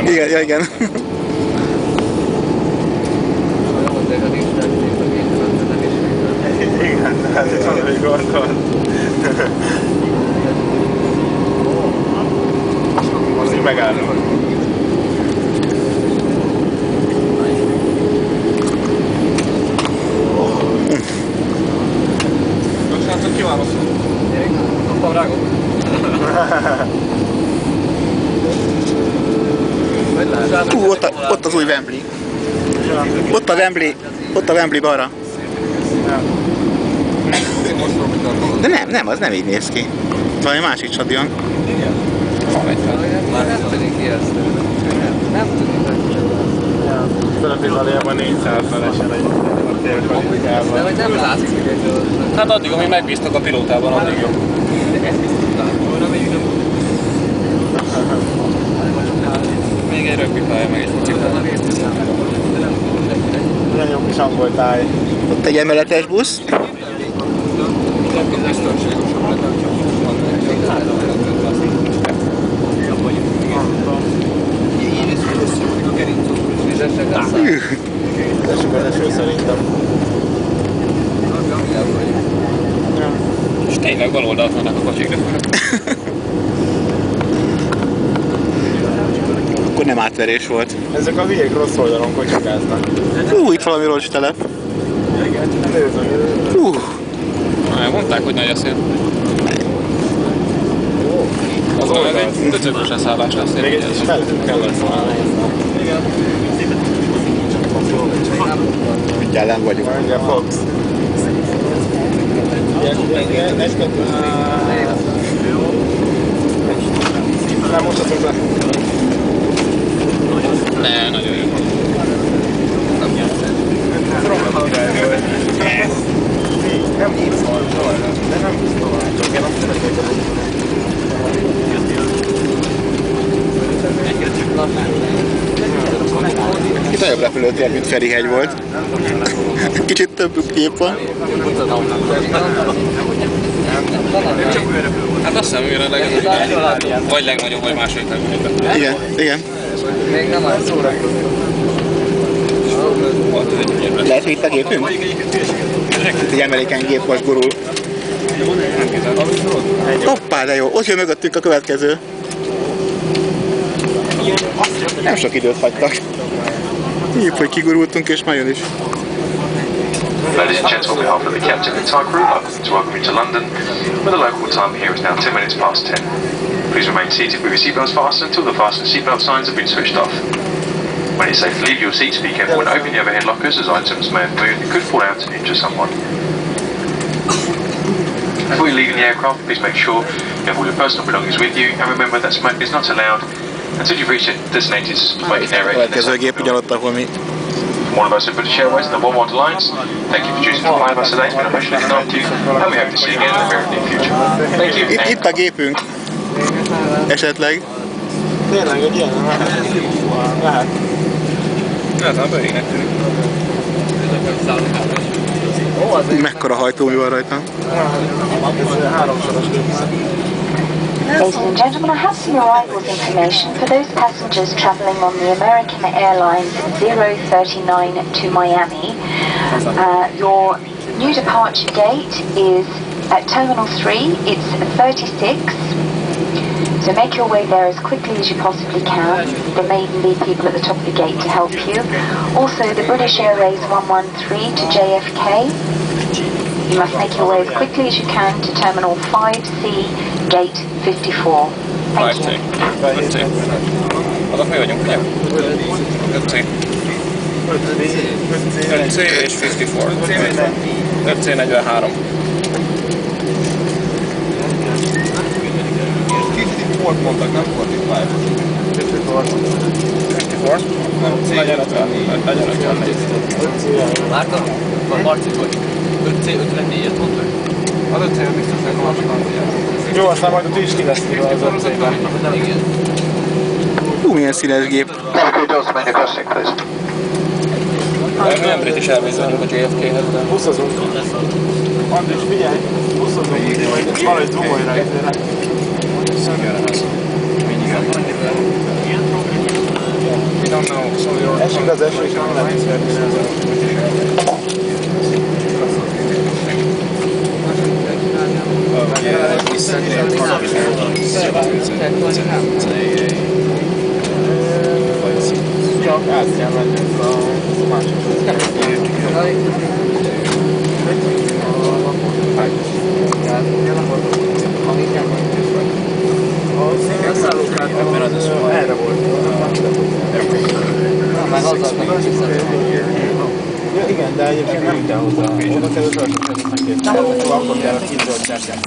Igen, ja, igen. Igen, hát itt van, hogy gondol. Most így megállunk. Most hát, hogy kiválaszol? Kaptam rágom. Ott az új Wembley. Ott a Wembley balra. De nem, az nem így néz ki. Valami másik stadion. Igen. Nem pedig ijesztő. Nem tudjuk. Fölöpizaliában 400-nal esel egy térkvalifikában. De hogy nem látszik. Hát addig, amíg megbíztak a pilótában, addig jó. Még egy rögbipálya, meg egy focipálya. Milyen jó kis angol táj. Ott egy emeletes busz. Szerintem. És tényleg bal oldalt vannak a kocsik, de Akkor nem átverés volt. ezek a hülyék rossz oldalon kocsikáznak. Itt valami rossz telep. Mondták, hogy nagy a szél. Az oldalt. Egy döcögös leszállás lesz. Még egy is feltűnt kellett volna. Igen. Mit ellen vagyunk. Mondja Fox. Nem mutatunk be. Ne, nagyon jó. Nem így szól, de nem biztos. Csak én azt szeretnék. Itt nagyobb repülőtér, mint Ferihegy volt. Kicsit több gép van. Hát azt hiszem, őre vagy legnagyobb, vagy második legnagyobb. Igen. Még nem áll szórakozni. Lehet, hogy itt a gépünk? Itt egy emelékeny gép most gurul. Hoppá, de jó. Ott jön mögöttünk a következő. Nem sok időt hagytak. Épp, hogy kigurultunk, és már jön is. Ladies and gents, on behalf of the captain and entire crew, I'd like to welcome you to London, where the local time here is now 10 minutes past 10. Please remain seated with your seatbelts fastened until the fasten seatbelt signs have been switched off. When it's safe to leave your seats, be careful when opening the overhead lockers, as items may have moved and could fall out and injure someone. Before you leave the aircraft, please make sure you have all your personal belongings with you, and remember that smoking is not allowed until you've reached a designated smoking area. Következő gép ugyanott, ahol mi. One of us at British Airways and the One World Alliance, thank you for choosing to fly with us today. It's been a pleasure to talk to you, and we hope to see you again in the very near future. Thank you. Itt a gépünk. Esetleg. Tényleg egy ilyen lehet. Ez a bőjének tűnik. Mekkora hajtómű van rajta. Ez háromszoros gép. Ladies and gentlemen, I have some arrivals information for those passengers travelling on the American Airlines 039 to Miami. Your new departure gate is at Terminal 3. It's 36. So make your way there as quickly as you possibly can. There may even be people at the top of the gate to help you. Also, the British Airways 113 to JFK. You must make your way as quickly as you can to Terminal 5C, Gate 54. Thank you. 5C. Azok mi vagyunk, ugye? 5C. 5C és 54. 5C 43. 54 mondtak, nem 45. 54? Legyen 54. Látod? Marci vagy. 5C 54-et mondtak? Az 5C biztos, hogy Marci. Jó, aztán majd ott is kiveszik az 5C-ben. Milyen színes gép. Nem British Airways vagyunk a JFK-hez, de... Buszozunk. Andris, figyelj! Buszozunk. Valahogy zoomolj rá izére. Esik az eső, és nem lehet viszonyítani csak át kell mennünk a másik. A szállókát erre volt. Már hazaadnak a Ja, igen, de egyébként nem kell hozzá. Oda kell az öltözni, akkor kell a kintről cserkát.